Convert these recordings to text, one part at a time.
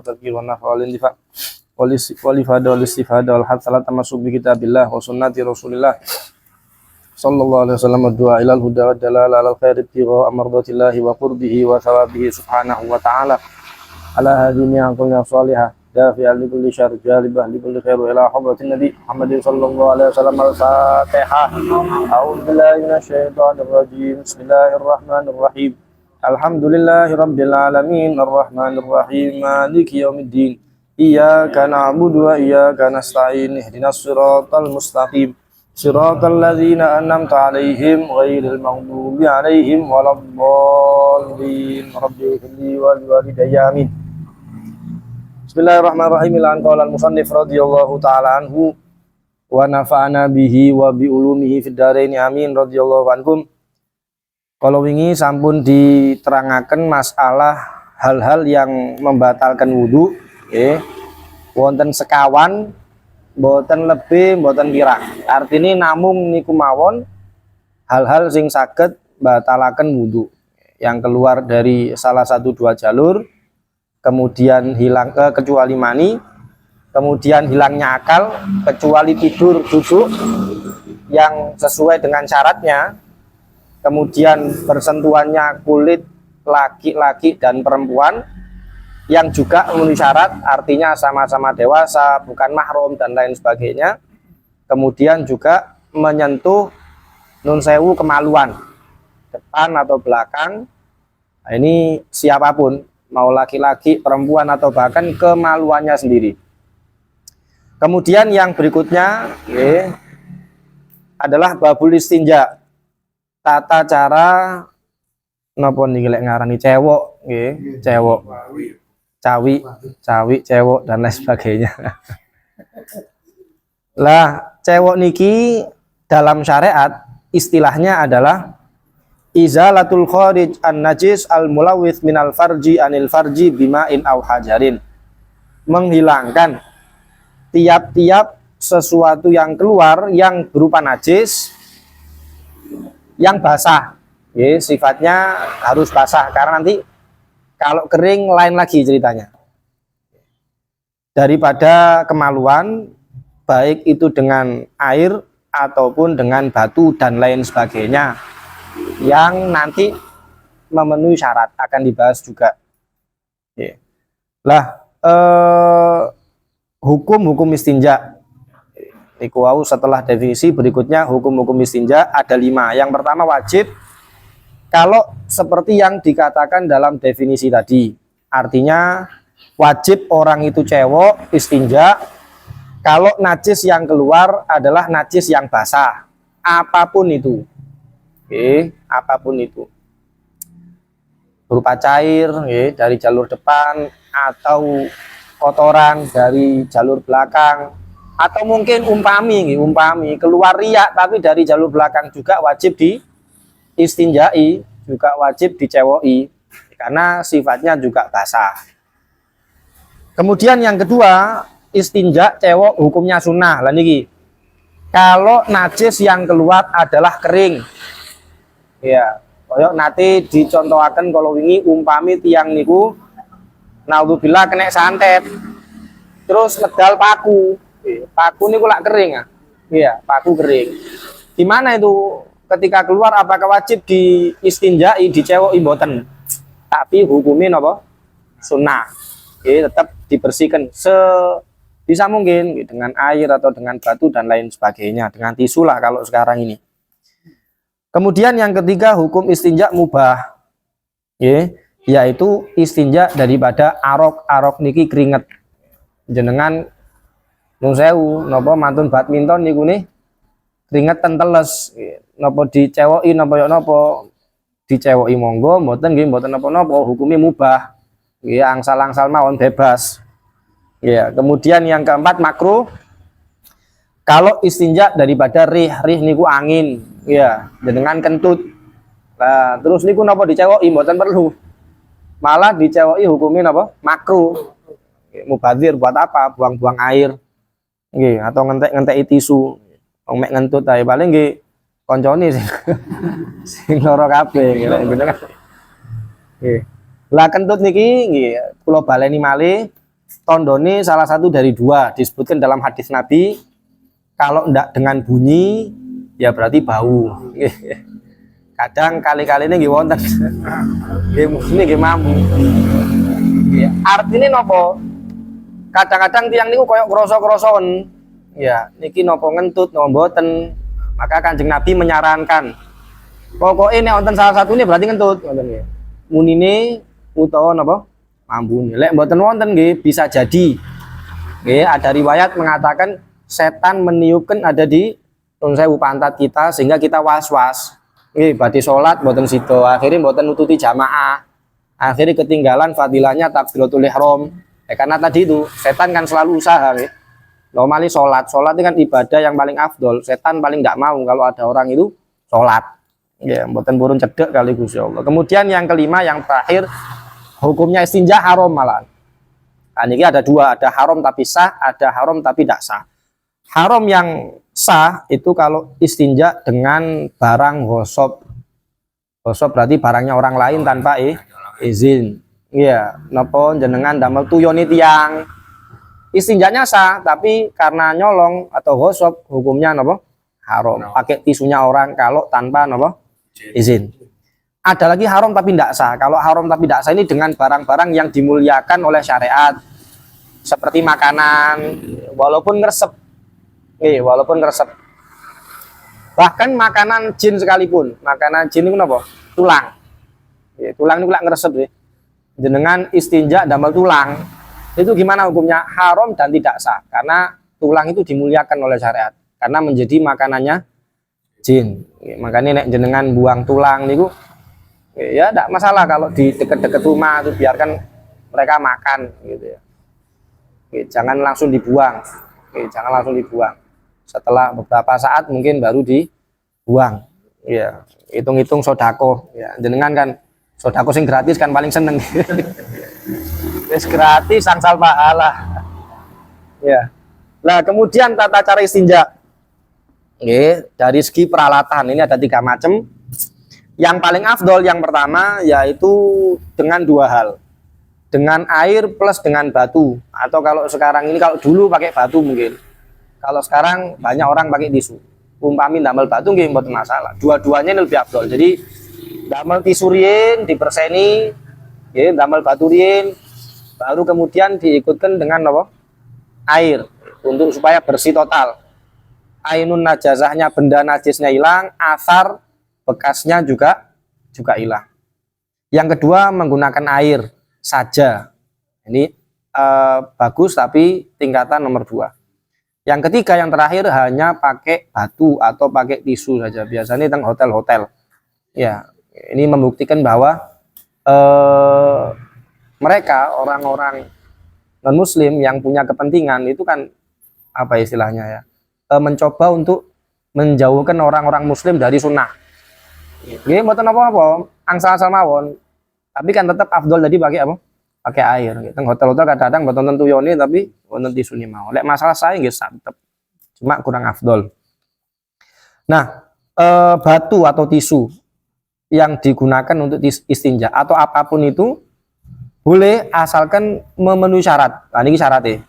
tadhkir wa nafa wal intifa wal ifada wal istifada wal hadd ala tamassuk bi kitabillah wa sunnati rasulillah sallallahu alaihi wasallam du'a ilal huda wa dalala alal khairi ibtigha amradatillahi wa qurbihi wa thawabihi subhanahu wa ta'ala ala hadhihi aqwal salihah dafi'an li kulli syarr jalibah li kulli khair wa ila hadratin nabi Muhammadin sallallahu alaihi wasallam al-fatihah. A'udzu billahi minasyaitonir rajim. Bismillahirrahmanirrahim. Alhamdulillahi rabbil alamin arrahmanir rahim maliki yaumiddin. Iyyaka na'budu wa iyyaka nasta'in ihdinas siratal mustaqim siratal ladzina an'amta 'alaihim ghairil maghdubi 'alaihim waladdallin. Rabbi ighfirli wa liwalidayya amin. Bismillahirrahmanirrahim. Lan qala al-musannif radhiyallahu ta'ala anhu wa nafa'ana bihi wa bi ulumihi fid dharain amin radhiyallahu ankum. Kalau wingi sampun diterangaken masalah hal-hal yang membatalkan wudu, wonten sekawan, boten lebih, boten kirang. Artinya namung niku mawon hal-hal sing saged batalaken wudu yang keluar dari salah satu dua jalur, kemudian hilang kecuali mani, kemudian hilangnya akal, kecuali tidur duduk yang sesuai dengan syaratnya. Kemudian bersentuhannya kulit laki-laki dan perempuan yang juga memenuhi syarat, artinya sama-sama dewasa, bukan mahram dan lain sebagainya. Kemudian juga menyentuh nun sewu kemaluan, depan atau belakang. Nah, ini siapapun, mau laki-laki, perempuan, atau bahkan kemaluannya sendiri. Kemudian yang berikutnya adalah babul istinja. Tata cara napa niki lek ngarani cewek nggih, cewek. Cawi, cewek dan lain sebagainya. Lah, cewek niki dalam syariat istilahnya adalah izalatul kharij an najis al mulawith minal farji anil farji bima'in aw hajarin. Menghilangkan tiap-tiap sesuatu yang keluar yang berupa najis yang basah, sifatnya harus basah karena nanti kalau kering lain lagi ceritanya. Daripada kemaluan, baik itu dengan air ataupun dengan batu dan lain sebagainya yang nanti memenuhi syarat akan dibahas juga. Lah, hukum-hukum istinja. Iku setelah definisi berikutnya hukum-hukum istinja ada 5. Yang pertama wajib kalau seperti yang dikatakan dalam definisi tadi. Artinya wajib orang itu cewek istinja kalau najis yang keluar adalah najis yang basah. Apapun itu. Apapun itu. Berupa cair dari jalur depan atau kotoran dari jalur belakang. Atau mungkin umpami keluar riak tapi dari jalur belakang juga wajib di istinjai, juga wajib dicewoi karena sifatnya juga basah. Kemudian yang kedua, istinja cewek hukumnya sunnah. Lah niki. Kalau najis yang keluar adalah kering. Ya, koyok nanti dicontohaken kalau wingi umpami tiang niku naudzubillah kena santet. Terus medal paku. Paku ini kulak kering ya, iya paku kering. Gimana itu ketika keluar apakah wajib di istinjai, dicewoi mboten? Tapi hukumnya apa? Sunnah. Tetap dibersihkan sebisa mungkin dengan air atau dengan batu dan lain sebagainya, dengan tisu lah kalau sekarang ini. Kemudian yang ketiga hukum istinja mubah, yaitu istinja daripada arok niki keringet. Jenengan nun sewu napa mantun badminton niku nih keringet teles napa dicewoi napa dicewoi monggo mboten nggih mboten napa-napa hukumnya mubah angsal-angsal mawon bebas. Kemudian yang keempat makruh kalau istinja daripada rih niku angin dengan kentut. Nah terus niku napa dicewoi mboten perlu, malah dicewoi hukumnya napa makruh. Mubazir buat apa, buang-buang air atau ngentek tisu, mek ngentut ae paling nggih koncone sing loro kabeh bener kan. Lah kentut niki nggih kula baleni malih tondone salah satu dari dua, disebutkan dalam hadis Nabi, kalau ndak dengan bunyi ya berarti bau. Kadang kali-kali ini nggih wonten. Nggih mungkin nggih mampu. Ya, artine nopo? Kadang-kadang tiang niku koyok kroso-kroson. Ya, niki nopo ngentut nopo mboten. Maka Kanjeng Nabi menyarankan pokoknya nek wonten salah satu ini berarti ngentut ngoten nggih. Munine utawa napa? Mambune. Lek mboten wonten nggih bisa jadi. Nggih, ada riwayat mengatakan setan meniupkan ada di nun sewu pantat kita sehingga kita was-was. Nggih, badhe salat mboten sida, akhirnya mboten nututi jamaah. Akhirnya ketinggalan fadilahnya takbiratul ihram. Karena tadi itu setan kan selalu usaha nggih. Normali sholat itu kan ibadah yang paling afdol. Setan paling tidak mau kalau ada orang itu sholat. Ya, mboten purun cedek kali Gusti Allah. Kemudian yang kelima, yang terakhir, hukumnya istinja haram malah. Nah, ini ada dua, ada haram tapi sah, ada haram tapi tidak sah. Haram yang sah itu kalau istinja dengan barang ghosab. Ghosab berarti barangnya orang lain tanpa izin. Iya, napa jenengan damel tuyoni tiang. Istinjanya sah, tapi karena nyolong atau ghosab hukumnya napa? Haram. Pakai tisunya orang kalau tanpa napa? Izin. Ada lagi haram tapi tidak sah. Kalau haram tapi tidak sah ini dengan barang-barang yang dimuliakan oleh syariat. Seperti makanan, walaupun ngresep. Walaupun ngresep. Bahkan makanan jin sekalipun. Makanan jin itu napa? Tulang. Tulang itu ngresep nggih. Jenengan istinja damel tulang. Itu gimana hukumnya? Haram dan tidak sah karena tulang itu dimuliakan oleh syariat karena menjadi makanannya jin. Makanya nek jenengan buang tulang niku ya tidak masalah kalau di dekat-dekat rumah itu biarkan mereka makan gitu ya. Jangan langsung dibuang. Jangan langsung dibuang. Setelah beberapa saat mungkin baru dibuang. Ya, hitung-hitung sodako. Ya, jenengan kan sodako sing gratis kan paling seneng. Wis gratis angsal pahala. Ya. Nah, kemudian tata cara istinja. Dari segi peralatan ini ada 3 macam. Yang paling afdol yang pertama yaitu dengan 2 hal. Dengan air plus dengan batu. Atau kalau sekarang ini, kalau dulu pakai batu mungkin. Kalau sekarang banyak orang pakai tisu. Umpami damel batu nggih mboten masalah. Dua-duanya ini lebih afdol. Jadi damel tisu riyin diperseni, nggih, damel batu riyin, baru kemudian diikutkan dengan apa? Air untuk supaya bersih total. Ainun najazahnya, benda najisnya hilang, asar bekasnya juga hilang. Yang kedua menggunakan air saja. Ini bagus tapi tingkatan nomor 2. Yang ketiga, yang terakhir hanya pakai batu atau pakai tisu saja. Biasanya teng hotel-hotel. Ya, ini membuktikan bahwa mereka orang-orang non muslim yang punya kepentingan itu kan apa istilahnya ya, mencoba untuk menjauhkan orang-orang muslim dari sunnah. Ini mboten apa-apa, angsal-angsal mawon. Tapi kan tetap afdol tadi pakai apa? Pakai air. Teng hotel-hotel kadang-kadang mboten tentu yoni tapi wonten tisune mau. Lek masalah saya nggih tetep. Cuma kurang afdol. Nah, batu atau tisu yang digunakan untuk istinja atau apapun itu boleh asalkan memenuhi syarat. Nah, ini syaratnya.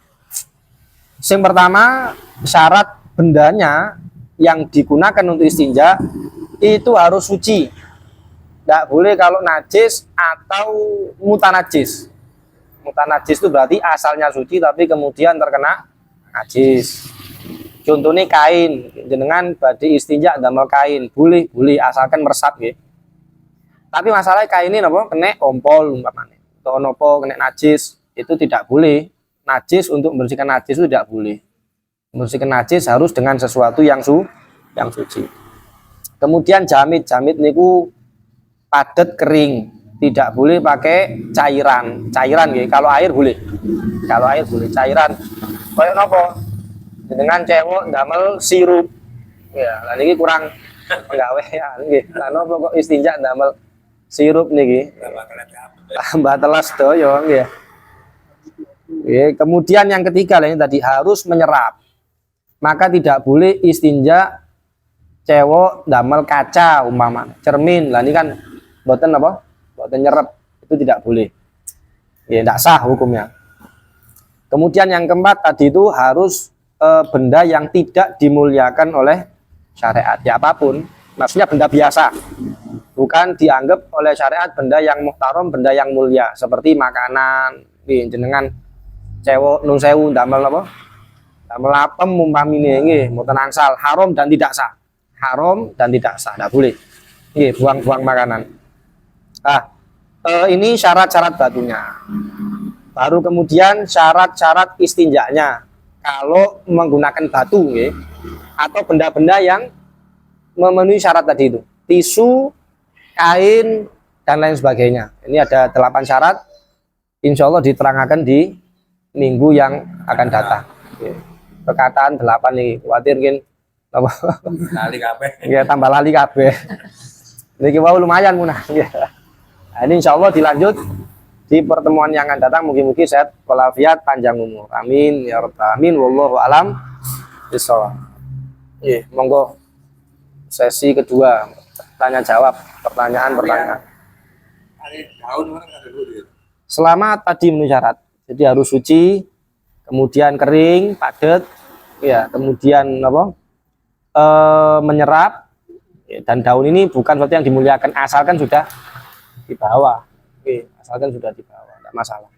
Yang pertama, syarat bendanya yang digunakan untuk istinja itu harus suci. Tidak boleh kalau najis atau mutanajis. Mutanajis itu berarti asalnya suci tapi kemudian terkena najis. Contohnya kain, jenengan badhe istinja damel kain, boleh asalkan meresap nggih. Tapi masalahnya kain ini napa kena kompol umpamanya. Atau nopo kena najis, itu tidak boleh. Najis untuk membersihkan najis itu tidak boleh. Membersihkan najis harus dengan sesuatu yang suci. Kemudian jamit niku padat kering, tidak boleh pakai cairan nggih. Kalau air boleh. Cairan. Kayak nopo? Dengan cewek damel sirup. Ya, lah niki kurang penggawe ya nggih. Lah nopo kok istinja damel sirup niki? Tambah telas doyo nggih. Kemudian yang ketiga ini tadi harus menyerap. Maka tidak boleh istinja cewek damel kaca umpama, cermin. Lah ini kan boten apa? Boten nyerap, itu tidak boleh. Ya tidak sah hukumnya. Kemudian yang keempat tadi itu harus benda yang tidak dimuliakan oleh syariat, ya apapun, maksudnya benda biasa, bukan dianggap oleh syariat benda yang muhtaram, benda yang mulia, seperti makanan, jenengan cewek nun sewu damel apa? Damel apem umpamine nggih mboten angsal, haram dan tidak sah. Haram dan tidak sah, tidak boleh. Nggih, buang-buang makanan. Ini syarat-syarat batunya. Baru kemudian syarat-syarat istinjaknya. Kalau menggunakan batu nggih, atau benda-benda yang memenuhi syarat tadi itu. Tisu, kain, dan lain sebagainya. Ini ada 8 syarat. Insya Allah diterangkan di minggu yang akan datang. Perkataan 8 nih, khawatir mungkin lali kabeh. Ya tambah lali kabeh. Niki wau lumayan munah. Nah, ini insya Allah dilanjut di pertemuan yang akan datang. Mungkin-mungkin sehat walafiat panjang umur. Amin ya rabbal alamin. Wallahu alam bishawab. Monggo sesi kedua tanya jawab, pertanyaan. Selamat tadi memenuhi syarat. Jadi harus suci, kemudian kering, padat, ya, kemudian apa? Menyerap, ya, dan daun ini bukan sesuatu yang dimuliakan asalkan sudah di bawah. Oke, asalkan sudah di bawah, tidak masalah.